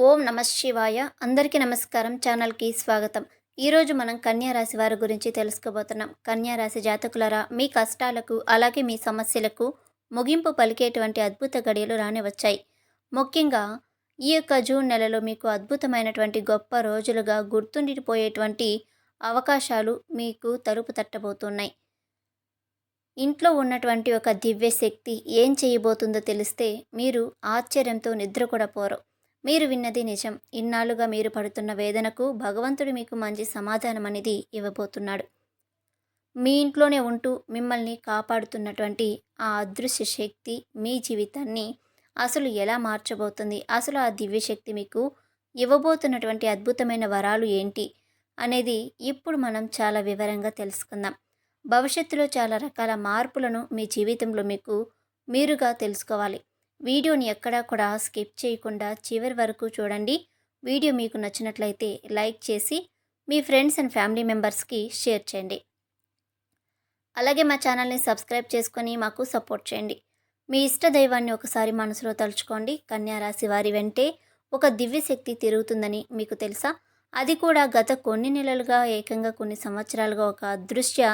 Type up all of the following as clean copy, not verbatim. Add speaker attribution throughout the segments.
Speaker 1: ఓం నమ శివాయ. అందరికీ నమస్కారం. ఛానల్కి స్వాగతం. ఈరోజు మనం కన్యా రాశి వారి గురించి తెలుసుకోబోతున్నాం. కన్యా రాశి జాతకులరా, మీ కష్టాలకు అలాగే మీ సమస్యలకు ముగింపు పలికేటువంటి అద్భుత గడియలు రాని వచ్చాయి. ముఖ్యంగా ఈ యొక్క జూన్ నెలలో మీకు అద్భుతమైనటువంటి గొప్ప రోజులుగా గుర్తుండిపోయేటువంటి అవకాశాలు మీకు తలుపు తట్టబోతున్నాయి. ఇంట్లో ఉన్నటువంటి ఒక దివ్య శక్తి ఏం చేయబోతుందో తెలిస్తే మీరు ఆశ్చర్యంతో నిద్ర కూడా పోరు. మీరు విన్నది నిజం. ఇన్నాళ్ళుగా మీరు పడుతున్న వేదనకు భగవంతుడు మీకు మంచి సమాధానం అనేది ఇవ్వబోతున్నాడు. మీ ఇంట్లోనే ఉంటూ మిమ్మల్ని కాపాడుతున్నటువంటి ఆ అదృశ్య శక్తి మీ జీవితాన్ని అసలు ఎలా మార్చబోతుంది, అసలు ఆ దివ్య శక్తి మీకు ఇవ్వబోతున్నటువంటి అద్భుతమైన వరాలు ఏంటి అనేది ఇప్పుడు మనం చాలా వివరంగా తెలుసుకుందాం. భవిష్యత్తులో చాలా రకాల మార్పులను మీ జీవితంలో మీరుగా తెలుసుకోవాలి. వీడియోని ఎక్కడా కూడా స్కిప్ చేయకుండా చివరి వరకు చూడండి. వీడియో మీకు నచ్చినట్లయితే లైక్ చేసి మీ ఫ్రెండ్స్ అండ్ ఫ్యామిలీ మెంబర్స్కి షేర్ చేయండి. అలాగే మా ఛానల్ని సబ్స్క్రైబ్ చేసుకొని మాకు సపోర్ట్ చేయండి. మీ ఇష్ట దైవాన్ని ఒకసారి మనసులో తలుచుకోండి. కన్యా రాశి వారి వెంటే ఒక దివ్య శక్తి తిరుగుతుందని మీకు తెలుసా? అది కూడా గత కొన్ని నెలలుగా, ఏకంగా కొన్ని సంవత్సరాలుగా ఒక అదృశ్య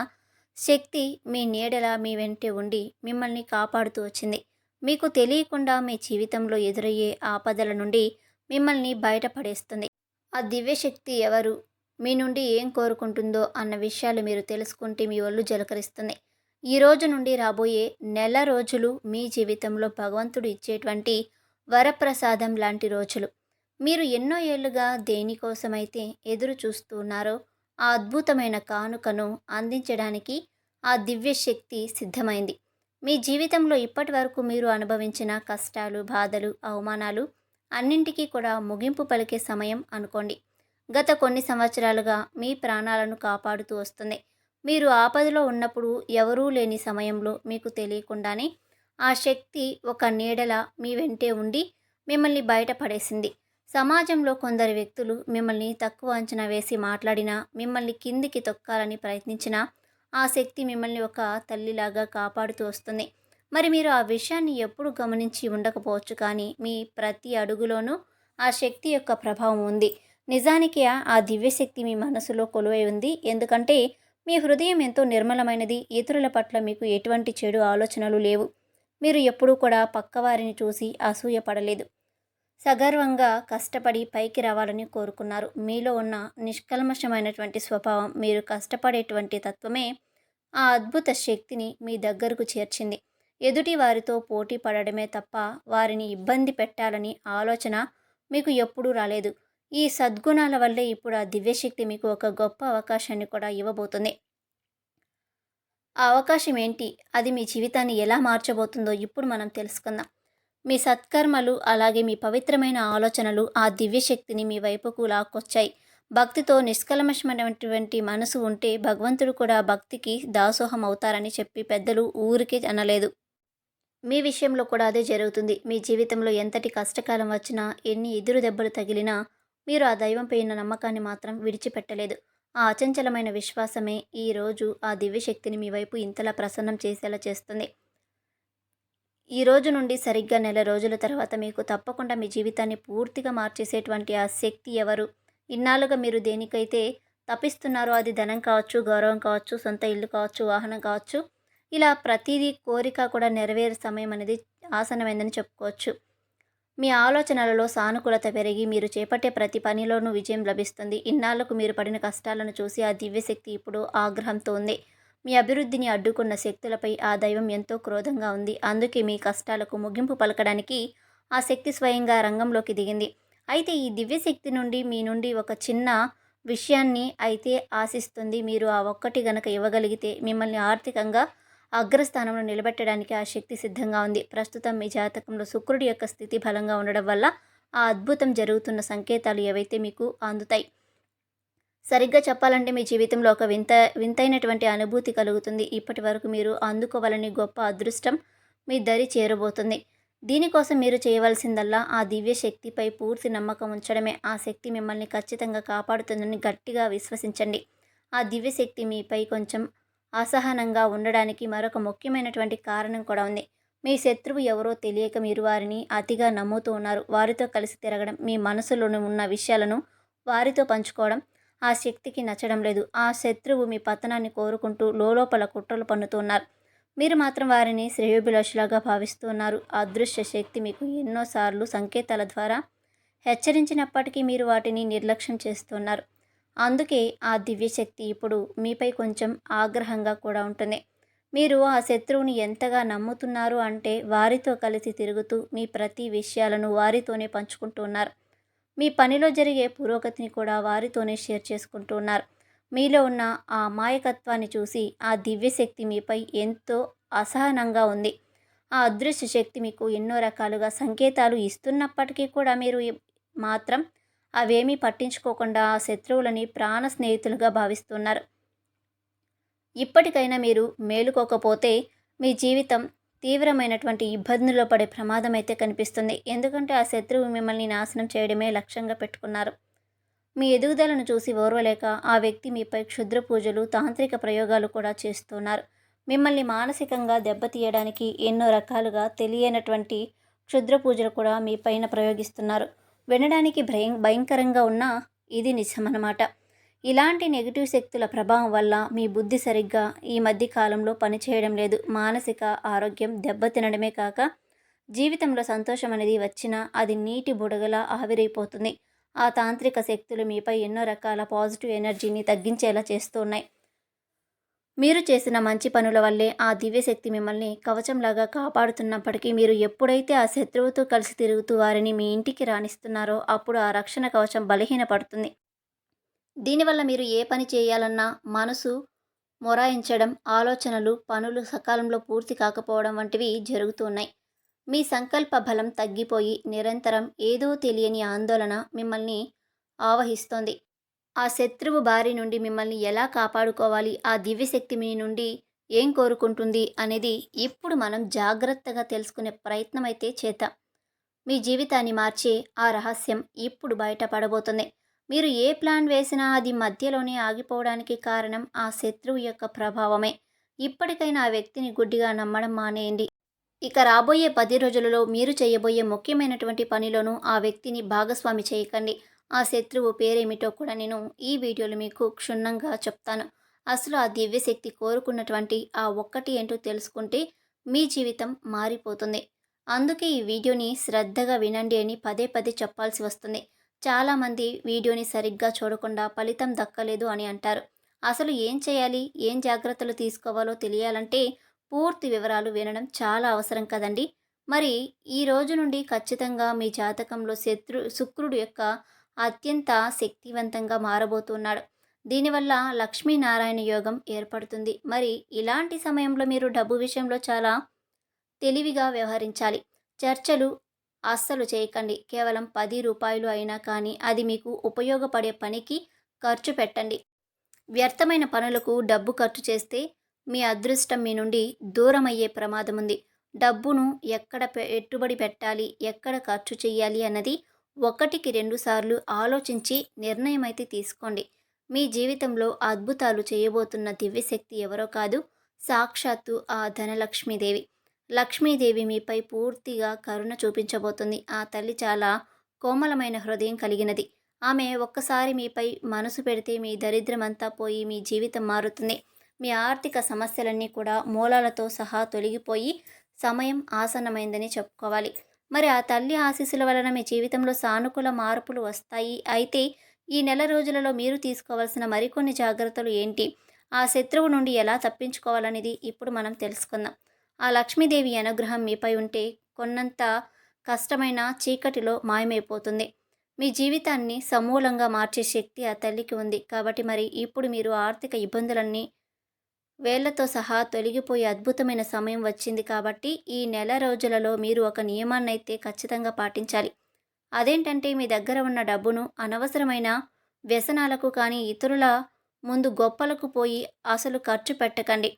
Speaker 1: శక్తి మీ నీడలా మీ వెంటే ఉండి మిమ్మల్ని కాపాడుతూ వచ్చింది. మీకు తెలియకుండా మీ జీవితంలో ఎదురయ్యే ఆపదల నుండి మిమ్మల్ని బయటపడేస్తుంది. ఆ దివ్యశక్తి ఎవరు, మీ నుండి ఏం కోరుకుంటుందో అన్న విషయాలు మీరు తెలుసుకుంటే మీ ఒళ్ళు జలకరిస్తుంది. ఈ రోజు నుండి రాబోయే నెల రోజులు మీ జీవితంలో భగవంతుడు ఇచ్చేటువంటి వరప్రసాదం లాంటి రోజులు. మీరు ఎన్నో ఏళ్లుగా దేనికోసమైతే ఎదురు చూస్తూ ఉన్నారో ఆ అద్భుతమైన కానుకను అందించడానికి ఆ దివ్యశక్తి సిద్ధమైంది. మీ జీవితంలో ఇప్పటి వరకు మీరు అనుభవించిన కష్టాలు, బాధలు, అవమానాలు అన్నింటికీ కూడా ముగింపు పలికే సమయం అనుకోండి. గత కొన్ని సంవత్సరాలుగా మీ ప్రాణాలను కాపాడుతూ వస్తుంది. మీరు ఆపదలో ఉన్నప్పుడు, ఎవరూ లేని సమయంలో మీకు తెలియకుండానే ఆ శక్తి ఒక నీడలా మీ వెంటే ఉండి మిమ్మల్ని బయటపడేసింది. సమాజంలో కొందరు వ్యక్తులు మిమ్మల్ని తక్కువ అంచనా వేసి మాట్లాడినా, మిమ్మల్ని కిందికి తొక్కాలని ప్రయత్నించినా ఆ శక్తి మిమ్మల్ని ఒక తల్లిలాగా కాపాడుతూ వస్తుంది. మరి మీరు ఆ విషయాన్ని ఎప్పుడు గమనించి ఉండకపోవచ్చు, కానీ మీ ప్రతి అడుగులోనూ ఆ శక్తి యొక్క ప్రభావం ఉంది. నిజానికి ఆ దివ్యశక్తి మీ మనసులో కొలువై ఉంది. ఎందుకంటే మీ హృదయం ఎంతో నిర్మలమైనది. ఇతరుల పట్ల మీకు ఎటువంటి చెడు ఆలోచనలు లేవు. మీరు ఎప్పుడూ కూడా పక్కవారిని చూసి అసూయపడలేదు. సగర్వంగా కష్టపడి పైకి రావాలని కోరుకున్నారు. మీలో ఉన్న నిష్కల్మషమైనటువంటి స్వభావం, మీరు కష్టపడేటువంటి తత్వమే ఆ అద్భుత శక్తిని మీ దగ్గరకు చేర్చింది. ఎదుటి వారితో పోటీ పడడమే తప్ప వారిని ఇబ్బంది పెట్టాలని ఆలోచన మీకు ఎప్పుడూ రాలేదు. ఈ సద్గుణాల వల్లే ఇప్పుడు ఆ దివ్యశక్తి మీకు ఒక గొప్ప అవకాశాన్ని కూడా ఇవ్వబోతుంది. ఆ అవకాశం ఏంటి, అది మీ జీవితాన్ని ఎలా మార్చబోతుందో ఇప్పుడు మనం తెలుసుకుందాం. మీ సత్కర్మలు అలాగే మీ పవిత్రమైన ఆలోచనలు ఆ దివ్యశక్తిని మీ వైపుకు లాక్కొచ్చాయి. భక్తితో నిష్కల్మషమైనటువంటి మనసు ఉంటే భగవంతుడు కూడా భక్తికి దాసోహం అవుతారని చెప్పి పెద్దలు ఊరికే అనలేదు. మీ విషయంలో కూడా అదే జరుగుతుంది. మీ జీవితంలో ఎంతటి కష్టకాలం వచ్చినా, ఎన్ని ఎదురు దెబ్బలు తగిలినా మీరు ఆ దైవంపై ఉన్న నమ్మకాన్ని మాత్రం విడిచిపెట్టలేదు. ఆ అచంచలమైన విశ్వాసమే ఈ రోజు ఆ దివ్యశక్తిని మీ వైపు ఇంతలా ప్రసన్నం చేసేలా చేస్తుంది. ఈ రోజు నుండి సరిగ్గా నెల రోజుల తర్వాత మీకు తప్పకుండా మీ జీవితాన్ని పూర్తిగా మార్చేసేటువంటి ఆ శక్తి ఎవరు, ఇన్నాళ్ళుగా మీరు దేనికైతే తపిస్తున్నారో, అది ధనం కావచ్చు, గౌరవం కావచ్చు, సొంత ఇల్లు కావచ్చు, వాహనం కావచ్చు, ఇలా ప్రతిదీ కోరిక కూడా నెరవేరే సమయం అనేది ఆసన్నమైందని చెప్పుకోవచ్చు. మీ ఆలోచనలలో సానుకూలత పెరిగి మీరు చేపట్టే ప్రతి పనిలోనూ విజయం లభిస్తుంది. ఇన్నాళ్లకు మీరు పడిన కష్టాలను చూసి ఆ దివ్యశక్తి ఇప్పుడు ఆగ్రహంతో ఉంది. మీ అభివృద్ధిని అడ్డుకున్న శక్తులపై ఆ దైవం ఎంతో క్రోధంగా ఉంది. అందుకే మీ కష్టాలకు ముగింపు పలకడానికి ఆ శక్తి స్వయంగా రంగంలోకి దిగింది. అయితే ఈ దివ్యశక్తి నుండి మీ నుండి ఒక చిన్న విషయాన్ని అయితే ఆశిస్తుంది. మీరు ఆ ఒక్కటి గనక ఇవ్వగలిగితే మిమ్మల్ని ఆర్థికంగా అగ్రస్థానంలో నిలబెట్టడానికి ఆ శక్తి సిద్ధంగా ఉంది. ప్రస్తుతం మీ జాతకంలో శుక్రుడి యొక్క స్థితి బలంగా ఉండడం వల్ల ఆ అద్భుతం జరుగుతున్న సంకేతాలు ఏవైతే మీకు అందుతాయి. సరిగ్గా చెప్పాలంటే మీ జీవితంలో ఒక వింతైనటువంటి అనుభూతి కలుగుతుంది. ఇప్పటి వరకు మీరు అందుకోవాలని గొప్ప అదృష్టం మీ దరి చేరబోతుంది. దీనికోసం మీరు చేయవలసిందల్లా ఆ దివ్య శక్తిపై పూర్తి నమ్మకం ఉంచడమే. ఆ శక్తి మిమ్మల్ని ఖచ్చితంగా కాపాడుతుందని గట్టిగా విశ్వసించండి. ఆ దివ్యశక్తి మీపై కొంచెం అసహనంగా ఉండడానికి మరొక ముఖ్యమైనటువంటి కారణం కూడా ఉంది. మీ శత్రువు ఎవరో తెలియక మీరు వారిని అతిగా నమ్ముతూ ఉన్నారు. వారితో కలిసి తిరగడం, మీ మనసులోని ఉన్న విషయాలను వారితో పంచుకోవడం ఆ శక్తికి నచ్చడం లేదు. ఆ శత్రువు మీ పతనాన్ని కోరుకుంటూ లోలోపల కుట్రలు పన్నుతున్నారు. మీరు మాత్రం వారిని శ్రేయోభిలాషులాగా భావిస్తూ ఉన్నారు. అదృశ్య శక్తి మీకు ఎన్నోసార్లు సంకేతాల ద్వారా హెచ్చరించినప్పటికీ మీరు వాటిని నిర్లక్ష్యం చేస్తున్నారు. అందుకే ఆ దివ్యశక్తి ఇప్పుడు మీపై కొంచెం ఆగ్రహంగా కూడా ఉంటుంది. మీరు ఆ శత్రువుని ఎంతగా నమ్ముతున్నారు అంటే వారితో కలిసి తిరుగుతూ మీ ప్రతి విషయాలను వారితోనే పంచుకుంటూ ఉన్నారు. మీ పనిలో జరిగే పురోగతిని కూడా వారితోనే షేర్ చేసుకుంటూ ఉన్నారు. మీలో ఉన్న ఆ అమాయకత్వాన్ని చూసి ఆ దివ్యశక్తి మీపై ఎంతో అసహనంగా ఉంది. ఆ అదృశ్య శక్తి మీకు ఎన్నో రకాలుగా సంకేతాలు ఇస్తున్నప్పటికీ కూడా మీరు మాత్రం అవేమీ పట్టించుకోకుండా ఆ శత్రువులని ప్రాణ స్నేహితులుగా భావిస్తున్నారు. ఇప్పటికైనా మీరు మేలుకోకపోతే మీ జీవితం తీవ్రమైనటువంటి ఇబ్బందుల్లో పడే ప్రమాదం అయితే కనిపిస్తుంది. ఎందుకంటే ఆ శత్రువు మిమ్మల్ని నాశనం చేయడమే లక్ష్యంగా పెట్టుకున్నారు. మీ ఎదుగుదలను చూసి ఓర్వలేక ఆ వ్యక్తి మీపై క్షుద్ర పూజలు, తాంత్రిక ప్రయోగాలు కూడా చేస్తున్నారు. మిమ్మల్ని మానసికంగా దెబ్బతీయడానికి ఎన్నో రకాలుగా తెలియనటువంటి క్షుద్ర పూజలు కూడా మీ పైన ప్రయోగిస్తున్నారు. వినడానికి భయంకరంగా ఉన్నా ఇది నిజమన్నమాట. ఇలాంటి నెగిటివ్ శక్తుల ప్రభావం వల్ల మీ బుద్ధి సరిగ్గా ఈ మధ్య కాలంలో పనిచేయడం లేదు. మానసిక ఆరోగ్యం దెబ్బతినడమే కాక జీవితంలో సంతోషం అనేది వచ్చినా అది నీటి బుడగలా ఆవిరైపోతుంది. ఆ తాంత్రిక శక్తులు మీపై ఎన్నో రకాల పాజిటివ్ ఎనర్జీని తగ్గించేలా చేస్తూ ఉన్నాయి. మీరు చేసిన మంచి పనుల వల్లే ఆ దివ్యశక్తి మిమ్మల్ని కవచంలాగా కాపాడుతున్నప్పటికీ మీరు ఎప్పుడైతే ఆ శత్రువుతో కలిసి తిరుగుతూ వారిని మీ ఇంటికి రాణిస్తున్నారో అప్పుడు ఆ రక్షణ కవచం బలహీనపడుతుంది. దీనివల్ల మీరు ఏ పని చేయాలన్నా మనసు మొరాయించడం, ఆలోచనలు, పనులు సకాలంలో పూర్తి కాకపోవడం వంటివి జరుగుతూ ఉన్నాయి. మీ సంకల్ప బలం తగ్గిపోయి నిరంతరం ఏదో తెలియని ఆందోళన మిమ్మల్ని ఆవహిస్తోంది. ఆ శత్రువు బారి నుండి మిమ్మల్ని ఎలా కాపాడుకోవాలి, ఆ దివ్యశక్తి మీ నుండి ఏం కోరుకుంటుంది అనేది ఇప్పుడు మనం జాగ్రత్తగా తెలుసుకునే ప్రయత్నం అయితే చేద్దాం. మీ జీవితాన్ని మార్చే ఆ రహస్యం ఇప్పుడు బయటపడబోతుంది. మీరు ఏ ప్లాన్ వేసినా అది మధ్యలోనే ఆగిపోవడానికి కారణం ఆ శత్రువు యొక్క ప్రభావమే. ఇప్పటికైనా ఆ వ్యక్తిని గుడ్డిగా నమ్మడం మానేయండి. ఇక రాబోయే 10 రోజులలో మీరు చేయబోయే ముఖ్యమైనటువంటి పనిలోనూ ఆ వ్యక్తిని భాగస్వామి చేయకండి. ఆ శత్రువు పేరేమిటో కూడా నేను ఈ వీడియోలో మీకు క్షుణ్ణంగా చెప్తాను. అసలు ఆ దివ్యశక్తి కోరుకున్నటువంటి ఆ ఒక్కటి ఏంటో తెలుసుకుంటే మీ జీవితం మారిపోతుంది. అందుకే ఈ వీడియోని శ్రద్ధగా వినండి అని పదే పదే చెప్పాల్సి వస్తుంది. చాలామంది వీడియోని సరిగ్గా చూడకుండా ఫలితం దక్కలేదు అని అంటారు. అసలు ఏం చేయాలి, ఏం జాగ్రత్తలు తీసుకోవాలో తెలియాలంటే పూర్తి వివరాలు వినడం చాలా అవసరం కదండి. మరి ఈ రోజు నుండి ఖచ్చితంగా మీ జాతకంలో శుక్రుడు యొక్క అత్యంత శక్తివంతంగా మారబోతున్నాడు. దీనివల్ల లక్ష్మీనారాయణ యోగం ఏర్పడుతుంది. మరి ఇలాంటి సమయంలో మీరు డబ్బు విషయంలో చాలా తెలివిగా వ్యవహరించాలి. చర్చలు అస్సలు చేయకండి. కేవలం 10 రూపాయలు అయినా కానీ అది మీకు ఉపయోగపడే పనికి ఖర్చు పెట్టండి. వ్యర్థమైన పనులకు డబ్బు ఖర్చు చేస్తే మీ అదృష్టం మీ నుండి దూరమయ్యే ప్రమాదం ఉంది. డబ్బును ఎక్కడ పెట్టుబడి పెట్టాలి, ఎక్కడ ఖర్చు చేయాలి అన్నది ఒకటికి 2 సార్లు ఆలోచించి నిర్ణయం అయితే తీసుకోండి. మీ జీవితంలో అద్భుతాలు చేయబోతున్న దివ్యశక్తి ఎవరో కాదు, సాక్షాత్తు ఆ ధనలక్ష్మీదేవి. లక్ష్మీదేవి మీపై పూర్తిగా కరుణ చూపించబోతుంది. ఆ తల్లి చాలా కోమలమైన హృదయం కలిగినది. ఆమె ఒక్కసారి మీపై మనసు పెడితే మీ దరిద్రమంతా పోయి మీ జీవితం మారుతుంది. మీ ఆర్థిక సమస్యలన్నీ కూడా మూలాలతో సహా తొలగిపోయి సమయం ఆసన్నమైందని చెప్పుకోవాలి. మరి ఆ తల్లి ఆశీస్సుల వలన మీ జీవితంలో సానుకూల మార్పులు వస్తాయి. అయితే ఈ నెల రోజులలో మీరు తీసుకోవాల్సిన మరికొన్ని జాగ్రత్తలు ఏంటి, ఆ శత్రువు నుండి ఎలా తప్పించుకోవాలనేది ఇప్పుడు మనం తెలుసుకుందాం. ఆ లక్ష్మీదేవి అనుగ్రహం మీపై ఉంటే కొన్నంత కష్టమైన చీకటిలో మాయమైపోతుంది. మీ జీవితాన్ని సమూలంగా మార్చే శక్తి ఆ తల్లికి ఉంది. కాబట్టి మరి ఇప్పుడు మీరు ఆర్థిక ఇబ్బందులన్నీ వేళ్లతో సహా తొలగిపోయే అద్భుతమైన సమయం వచ్చింది. కాబట్టి ఈ నెల రోజులలో మీరు ఒక నియమాన్నైతే ఖచ్చితంగా పాటించాలి. అదేంటంటే మీ దగ్గర ఉన్న డబ్బును అనవసరమైన వ్యసనాలకు కానీ ఇతరుల ముందు గొప్పలకు పోయి అసలు ఖర్చు పెట్టకండి.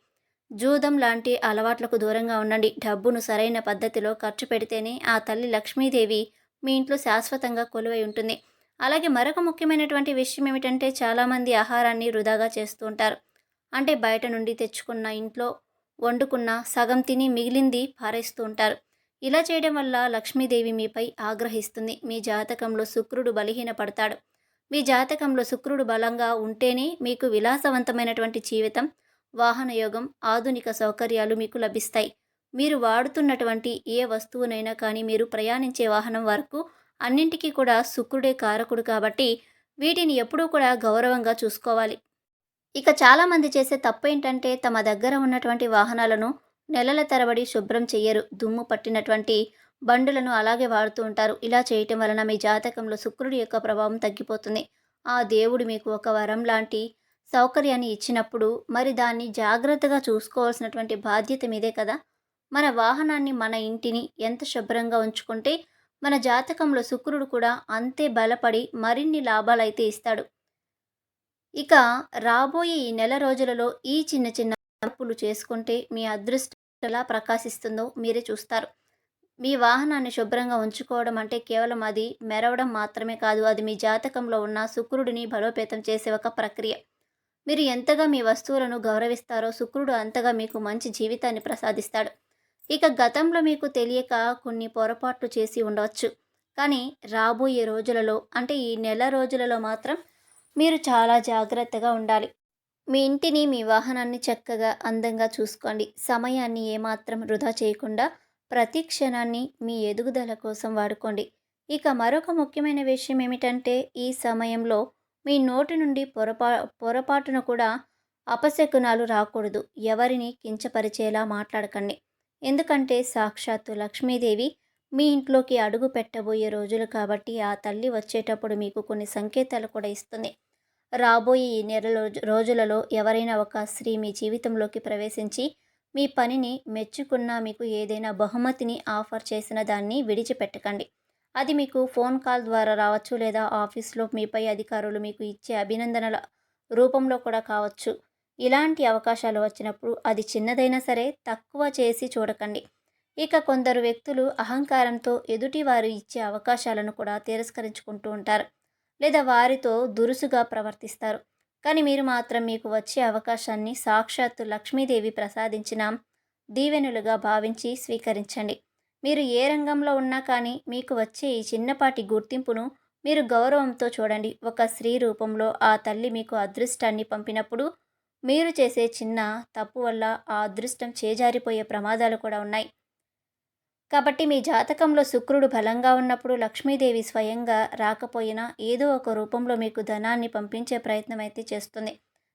Speaker 1: జూదం లాంటి అలవాట్లకు దూరంగా ఉండండి. డబ్బును సరైన పద్ధతిలో ఖర్చు పెడితేనే ఆ తల్లి లక్ష్మీదేవి మీ ఇంట్లో శాశ్వతంగా కొలువై ఉంటుంది. అలాగే మరొక ముఖ్యమైనటువంటి విషయం ఏమిటంటే చాలామంది ఆహారాన్ని వృధాగా చేస్తూ ఉంటారు. అంటే బయట నుండి తెచ్చుకున్న ఇంట్లో వండుకున్న సగం తిని మిగిలింది పారేస్తూ ఉంటారు. ఇలా చేయడం వల్ల లక్ష్మీదేవి మీపై ఆగ్రహిస్తుంది. మీ జాతకంలో శుక్రుడు బలహీనపడతాడు. మీ జాతకంలో శుక్రుడు బలంగా ఉంటేనే మీకు విలాసవంతమైనటువంటి జీవితం, వాహన యోగం, ఆధునిక సౌకర్యాలు మీకు లభిస్తాయి. మీరు వాడుతున్నటువంటి ఏ వస్తువునైనా కానీ, మీరు ప్రయాణించే వాహనం వరకు అన్నింటికీ కూడా శుక్రుడే కారకుడు కాబట్టి వీటిని ఎప్పుడూ కూడా గౌరవంగా చూసుకోవాలి. ఇక చాలామంది చేసే తప్పేంటంటే తమ దగ్గర ఉన్నటువంటి వాహనాలను నెలల తరబడి శుభ్రం చెయ్యరు. దుమ్ము పట్టినటువంటి బండులను అలాగే వాడుతూ ఉంటారు. ఇలా చేయటం వలన మీ జాతకంలో శుక్రుడి యొక్క ప్రభావం తగ్గిపోతుంది. ఆ దేవుడు మీకు ఒక వరం లాంటి సౌకర్యాన్ని ఇచ్చినప్పుడు మరి దాన్ని జాగ్రత్తగా చూసుకోవాల్సినటువంటి బాధ్యత మీదే కదా! మన వాహనాన్ని, మన ఇంటిని ఎంత శుభ్రంగా ఉంచుకుంటే మన జాతకంలో శుక్రుడు కూడా అంతే బలపడి మరిన్ని లాభాలైతే ఇస్తాడు. ఇక రాబోయే ఈ నెల రోజులలో ఈ చిన్న చిన్న మార్పులు చేసుకుంటే మీ అదృష్టం ఎలా ప్రకాశిస్తుందో మీరే చూస్తారు. మీ వాహనాన్ని శుభ్రంగా ఉంచుకోవడం అంటే కేవలం అది మెరవడం మాత్రమే కాదు. అది మీ జాతకంలో ఉన్న శుక్రుడిని బలోపేతం చేసే ఒక ప్రక్రియ. మీరు ఎంతగా మీ వస్తువులను గౌరవిస్తారో శుక్రుడు అంతగా మీకు మంచి జీవితాన్ని ప్రసాదిస్తాడు. ఇక గతంలో మీకు తెలియక కొన్ని పొరపాట్లు చేసి ఉండవచ్చు. కానీ రాబోయే రోజులలో అంటే ఈ నెల రోజులలో మాత్రం మీరు చాలా జాగ్రత్తగా ఉండాలి. మీ ఇంటిని, మీ వాహనాన్ని చక్కగా, అందంగా చూసుకోండి. సమయాన్ని ఏమాత్రం వృధా చేయకుండా ప్రతి క్షణాన్ని మీ ఎదుగుదల కోసం వాడుకోండి. ఇక మరొక ముఖ్యమైన విషయం ఏమిటంటే ఈ సమయంలో మీ నోటి నుండి పొరపాటున కూడా అపశకునాలు రాకూడదు. ఎవరిని కించపరిచేలా మాట్లాడకండి. ఎందుకంటే సాక్షాత్తు లక్ష్మీదేవి మీ ఇంట్లోకి అడుగు పెట్టబోయే రోజులు కాబట్టి ఆ తల్లి వచ్చేటప్పుడు మీకు కొన్ని సంకేతాలు కూడా ఇస్తుంది. రాబోయే ఈ నెల రోజులలో ఎవరైనా ఒక స్త్రీ మీ జీవితంలోకి ప్రవేశించి మీ పనిని మెచ్చుకున్నా, మీకు ఏదైనా బహుమతిని ఆఫర్ చేసిన దాన్ని విడిచిపెట్టకండి. అది మీకు ఫోన్ కాల్ ద్వారా రావచ్చు, లేదా ఆఫీస్లో మీపై అధికారులు మీకు ఇచ్చే అభినందనల రూపంలో కూడా కావచ్చు. ఇలాంటి అవకాశాలు వచ్చినప్పుడు అది చిన్నదైనా సరే తక్కువ చేసి చూడకండి. ఇక కొందరు వ్యక్తులు అహంకారంతో ఎదుటివారు ఇచ్చే అవకాశాలను కూడా తిరస్కరించుకుంటూ ఉంటారు, లేదా వారితో దురుసుగా ప్రవర్తిస్తారు. కానీ మీరు మాత్రం మీకు వచ్చే అవకాశాన్ని సాక్షాత్తు లక్ష్మీదేవి ప్రసాదించిన దీవెనలుగా భావించి స్వీకరించండి. మీరు ఏ రంగంలో ఉన్నా కానీ మీకు వచ్చే ఈ చిన్నపాటి గుర్తింపును మీరు గౌరవంతో చూడండి. ఒక స్త్రీ రూపంలో ఆ తల్లి మీకు అదృష్టాన్ని పంపినప్పుడు మీరు చేసే చిన్న తప్పు వల్ల ఆ అదృష్టం చేజారిపోయే ప్రమాదాలు కూడా ఉన్నాయి. కాబట్టి మీ జాతకంలో శుక్రుడు బలంగా ఉన్నప్పుడు లక్ష్మీదేవి స్వయంగా రాకపోయినా ఏదో ఒక రూపంలో మీకు ధనాన్ని పంపించే ప్రయత్నం అయితే చేస్తుంది,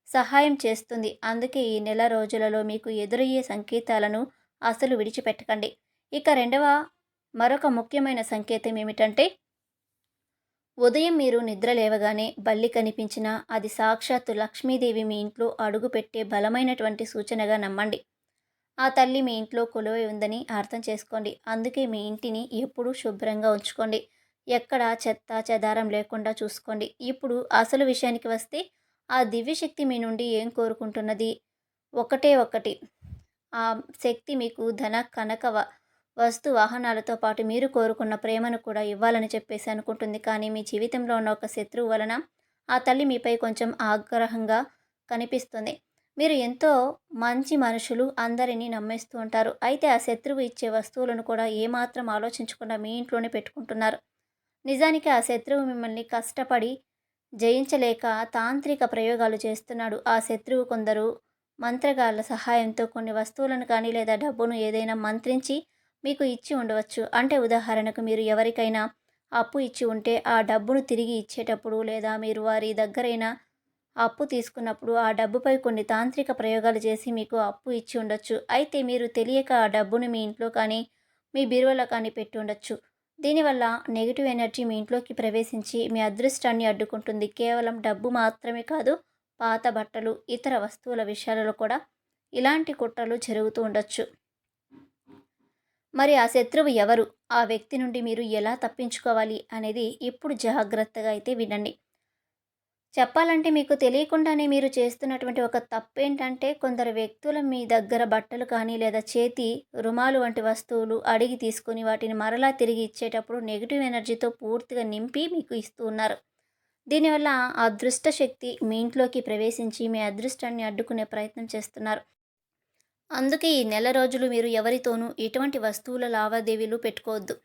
Speaker 1: సహాయం చేస్తుంది. అందుకే ఈ నెల రోజులలో మీకు ఎదురయ్యే సంకేతాలను అసలు విడిచిపెట్టకండి. ఇక మరొక ముఖ్యమైన సంకేతం ఏమిటంటే ఉదయం మీరు నిద్ర లేవగానే బల్లి కనిపించినా అది సాక్షాత్తు లక్ష్మీదేవి మీ ఇంట్లో అడుగుపెట్టే బలమైనటువంటి సూచనగా నమ్మండి. ఆ తల్లి మీ ఇంట్లో కొలువై ఉందని అర్థం చేసుకోండి. అందుకే మీ ఇంటిని ఎప్పుడూ శుభ్రంగా ఉంచుకోండి. ఎక్కడ చెత్త చెదారం లేకుండా చూసుకోండి. ఇప్పుడు అసలు విషయానికి వస్తే ఆ దివ్యశక్తి మీ నుండి ఏం కోరుకుంటున్నది? ఒకటే ఒకటి. ఆ శక్తి మీకు ధన కనక వస్తు వాహనాలతో పాటు మీరు కోరుకున్న ప్రేమను కూడా ఇవ్వాలని చెప్పేసి అనుకుంటుంది. కానీ మీ జీవితంలో ఉన్న ఒక శత్రువు వలన ఆ తల్లి మీపై కొంచెం ఆగ్రహంగా కనిపిస్తుంది. మీరు ఎంతో మంచి మనుషులు, అందరినీ నమ్మేస్తూ ఉంటారు. అయితే ఆ శత్రువు ఇచ్చే వస్తువులను కూడా ఏమాత్రం ఆలోచించకుండా మీ ఇంట్లోనే పెట్టుకుంటున్నారు. నిజానికి ఆ శత్రువు మిమ్మల్ని కష్టపడి జయించలేక తాంత్రిక ప్రయోగాలు చేస్తున్నాడు. ఆ శత్రువు కొందరు మంత్రగాళ్ళ సహాయంతో కొన్ని వస్తువులను కానీ, లేదా డబ్బును ఏదైనా మంత్రించి మీకు ఇచ్చి ఉండవచ్చు. అంటే ఉదాహరణకు మీరు ఎవరికైనా అప్పు ఇచ్చి ఉంటే ఆ డబ్బును తిరిగి ఇచ్చేటప్పుడు, లేదా మీరు వారి దగ్గరైనా అప్పు తీసుకున్నప్పుడు ఆ డబ్బుపై కొన్ని తాంత్రిక ప్రయోగాలు చేసి మీకు అప్పు ఇచ్చి ఉండొచ్చు. అయితే మీరు తెలియక ఆ డబ్బును మీ ఇంట్లో కానీ, మీ బీరువాలో కానీ పెట్టి ఉండొచ్చు. దీనివల్ల నెగిటివ్ ఎనర్జీ మీ ఇంట్లోకి ప్రవేశించి మీ అదృష్టాన్ని అడ్డుకుంటుంది. కేవలం డబ్బు మాత్రమే కాదు, పాత బట్టలు, ఇతర వస్తువుల విషయాలలో కూడా ఇలాంటి కుట్రలు జరుగుతూ ఉండొచ్చు. మరి ఆ శత్రువు ఎవరు? ఆ వ్యక్తి నుండి మీరు ఎలా తప్పించుకోవాలి అనేది ఇప్పుడు జాగ్రత్తగా అయితే వినండి. చెప్పాలంటే మీకు తెలియకుండానే మీరు చేస్తున్నటువంటి ఒక తప్పేంటంటే కొందరు వ్యక్తులు మీ దగ్గర బట్టలు కానీ, లేదా చేతి రుమాలు వంటి వస్తువులు అడిగి తీసుకొని వాటిని మరలా తిరిగి ఇచ్చేటప్పుడు నెగిటివ్ ఎనర్జీతో పూర్తిగా నింపి మీకు ఇస్తూ ఉన్నారు. దీనివల్ల ఆ దుష్ట శక్తి మీ ఇంట్లోకి ప్రవేశించి మీ అదృష్టాన్ని అడ్డుకునే ప్రయత్నం చేస్తున్నారు. అందుకే ఈ నెల రోజులు మీరు ఎవరితోనూ ఎటువంటి వస్తువుల లావాదేవీలు పెట్టుకోవద్దు.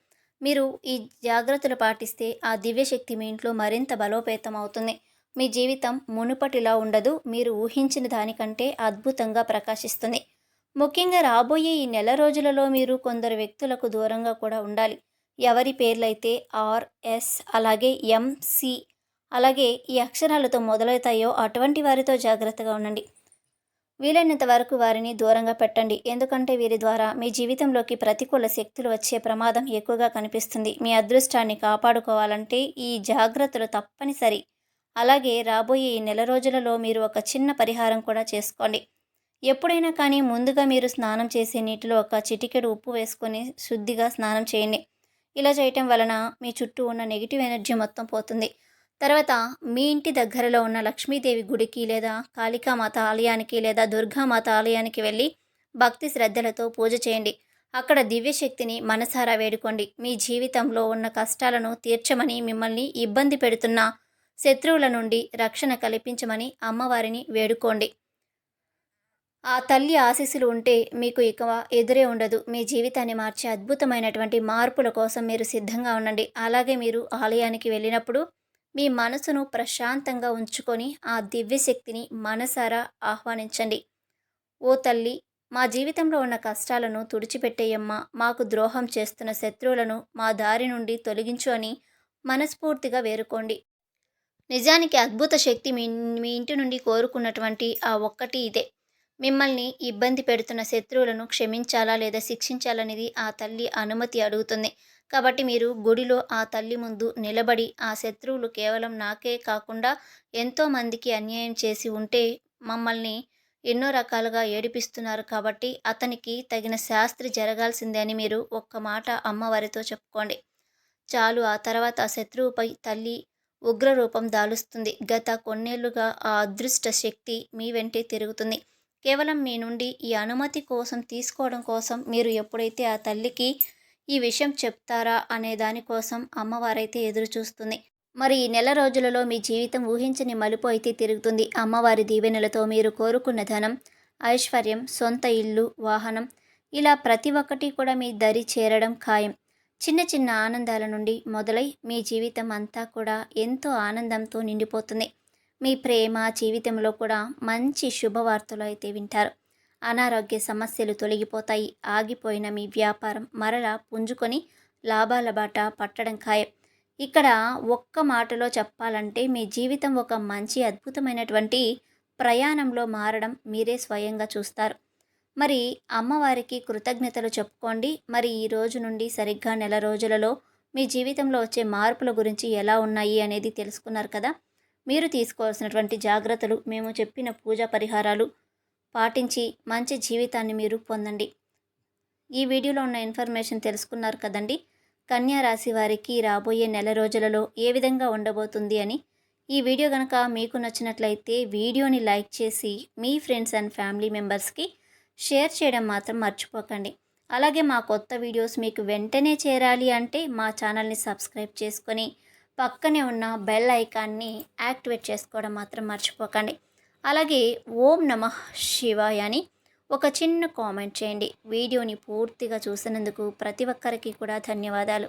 Speaker 1: మీరు ఈ జాగ్రత్తలు పాటిస్తే ఆ దివ్యశక్తి మీ ఇంట్లో మరింత బలోపేతం అవుతుంది. మీ జీవితం మునుపటిలా ఉండదు. మీరు ఊహించిన దానికంటే అద్భుతంగా ప్రకాశిస్తుంది. ముఖ్యంగా రాబోయే ఈ నెల రోజులలో మీరు కొందరు వ్యక్తులకు దూరంగా కూడా ఉండాలి. ఎవరి పేర్లైతే ఆర్, ఎస్ అలాగే ఎం, సి అలాగే ఈ అక్షరాలతో మొదలవుతాయో అటువంటి వారితో జాగ్రత్తగా ఉండండి. వీలైనంత వరకు వారిని దూరంగా పెట్టండి. ఎందుకంటే వీరి ద్వారా మీ జీవితంలోకి ప్రతికూల శక్తులు వచ్చే ప్రమాదం ఎక్కువగా కనిపిస్తుంది. మీ అదృష్టాన్ని కాపాడుకోవాలంటే ఈ జాగ్రత్తలు తప్పనిసరి. అలాగే రాబోయే ఈ నెల రోజులలో మీరు ఒక చిన్న పరిహారం కూడా చేసుకోండి. ఎప్పుడైనా కానీ ముందుగా మీరు స్నానం చేసే నీటిలో ఒక చిటికెడు ఉప్పు వేసుకొని శుద్ధిగా స్నానం చేయండి. ఇలా చేయటం వలన మీ చుట్టూ ఉన్న నెగిటివ్ ఎనర్జీ మొత్తం పోతుంది. తర్వాత మీ ఇంటి దగ్గరలో ఉన్న లక్ష్మీదేవి గుడికి లేదా కాళికామాత ఆలయానికి లేదా దుర్గామాత ఆలయానికి వెళ్ళి భక్తి శ్రద్ధలతో పూజ చేయండి. అక్కడ దివ్యశక్తిని మనసారా వేడుకోండి. మీ జీవితంలో ఉన్న కష్టాలను తీర్చమని, మిమ్మల్ని ఇబ్బంది పెడుతున్న శత్రువుల నుండి రక్షణ కల్పించమని అమ్మవారిని వేడుకోండి. ఆ తల్లి ఆశీస్సులు ఉంటే మీకు ఇక ఎదురే ఉండదు. మీ జీవితాన్ని మార్చే అద్భుతమైనటువంటి మార్పుల కోసం మీరు సిద్ధంగా ఉండండి. అలాగే మీరు ఆలయానికి వెళ్ళినప్పుడు మీ మనసును ప్రశాంతంగా ఉంచుకొని ఆ దివ్యశక్తిని మనసారా ఆహ్వానించండి. ఓ తల్లి, మా జీవితంలో ఉన్న కష్టాలను తుడిచిపెట్టేయమ్మా, మాకు ద్రోహం చేస్తున్న శత్రువులను మా దారి నుండి తొలగించు అని మనస్ఫూర్తిగా వేరుకోండి. నిజానికి అద్భుత శక్తి మీ మీ ఇంటి నుండి కోరుకున్నటువంటి ఆ ఒక్కటి ఇదే. మిమ్మల్ని ఇబ్బంది పెడుతున్న శత్రువులను క్షమించాలా లేదా శిక్షించాలనేది ఆ తల్లి అనుమతి అడుగుతుంది. కాబట్టి మీరు గుడిలో ఆ తల్లి ముందు నిలబడి ఆ శత్రువులు కేవలం నాకే కాకుండా ఎంతోమందికి అన్యాయం చేసి ఉంటే మమ్మల్ని ఎన్నో రకాలుగా ఏడిపిస్తున్నారు కాబట్టి అతనికి తగిన శాస్త్రి జరగాల్సిందే అని మీరు ఒక్క మాట అమ్మవారితో చెప్పుకోండి. చాలు. ఆ తర్వాత ఆ శత్రువుపై తల్లి ఉగ్రరూపం దాలుస్తుంది. గత కొన్నేళ్లుగా ఆ అదృష్ట శక్తి మీ వెంటే తిరుగుతుంది. కేవలం మీ నుండి ఈ అనుమతి కోసం తీసుకోవడం కోసం మీరు ఎప్పుడైతే ఆ తల్లికి ఈ విషయం చెప్తారా అనే దానికోసం అమ్మవారైతే ఎదురు చూస్తుంది. మరి ఈ నెల రోజులలో మీ జీవితం ఊహించని మలుపు అయితే తిరుగుతుంది. అమ్మవారి దీవెనలతో మీరు కోరుకున్న ధనం, ఐశ్వర్యం, సొంత ఇల్లు, వాహనం ఇలా ప్రతి ఒక్కటి కూడా మీ దరి చేరడం ఖాయం. చిన్న చిన్న ఆనందాల నుండి మొదలై మీ జీవితం అంతా కూడా ఎంతో ఆనందంతో నిండిపోతుంది. మీ ప్రేమ జీవితంలో కూడా మంచి శుభవార్తలు అయితే వింటారు. అనారోగ్య సమస్యలు తొలగిపోతాయి. ఆగిపోయిన మీ వ్యాపారం మరలా పుంజుకొని లాభాల బాట పట్టడం ఖాయం. ఇక్కడ ఒక్క మాటలో చెప్పాలంటే మీ జీవితం ఒక మంచి అద్భుతమైనటువంటి ప్రయాణంలో మారడం మీరే స్వయంగా చూస్తారు. మరి అమ్మవారికి కృతజ్ఞతలు చెప్పుకోండి. మరి ఈ రోజు నుండి సరిగ్గా నెల రోజులలో మీ జీవితంలో వచ్చే మార్పుల గురించి ఎలా ఉన్నాయి అనేది తెలుసుకున్నారు కదా. మీరు తీసుకోవాల్సినటువంటి జాగ్రత్తలు మేము చెప్పిన పూజా పరిహారాలు పాటించి మంచి జీవితాన్ని మీరు పొందండి. ఈ వీడియోలో ఉన్న ఇన్ఫర్మేషన్ తెలుసుకున్నారు కదండి. కన్యా రాశి వారికి రాబోయే నెల రోజులలో ఏ విధంగా ఉండబోతుంది అని. ఈ వీడియో కనుక మీకు నచ్చినట్లయితే వీడియోని లైక్ చేసి మీ ఫ్రెండ్స్ అండ్ ఫ్యామిలీ మెంబర్స్కి షేర్ చేయడం మాత్రం మర్చిపోకండి. అలాగే మా కొత్త వీడియోస్ మీకు వెంటనే చేరాలి అంటే మా ఛానల్ని సబ్స్క్రైబ్ చేసుకొని పక్కనే ఉన్న బెల్ ఐకాన్ని యాక్టివేట్ చేసుకోవడం మాత్రం మర్చిపోకండి. అలాగే ఓం నమః శివాయ అని ఒక చిన్న కామెంట్ చేయండి. వీడియోని పూర్తిగా చూసినందుకు ప్రతి ఒక్కరికి కూడా ధన్యవాదాలు.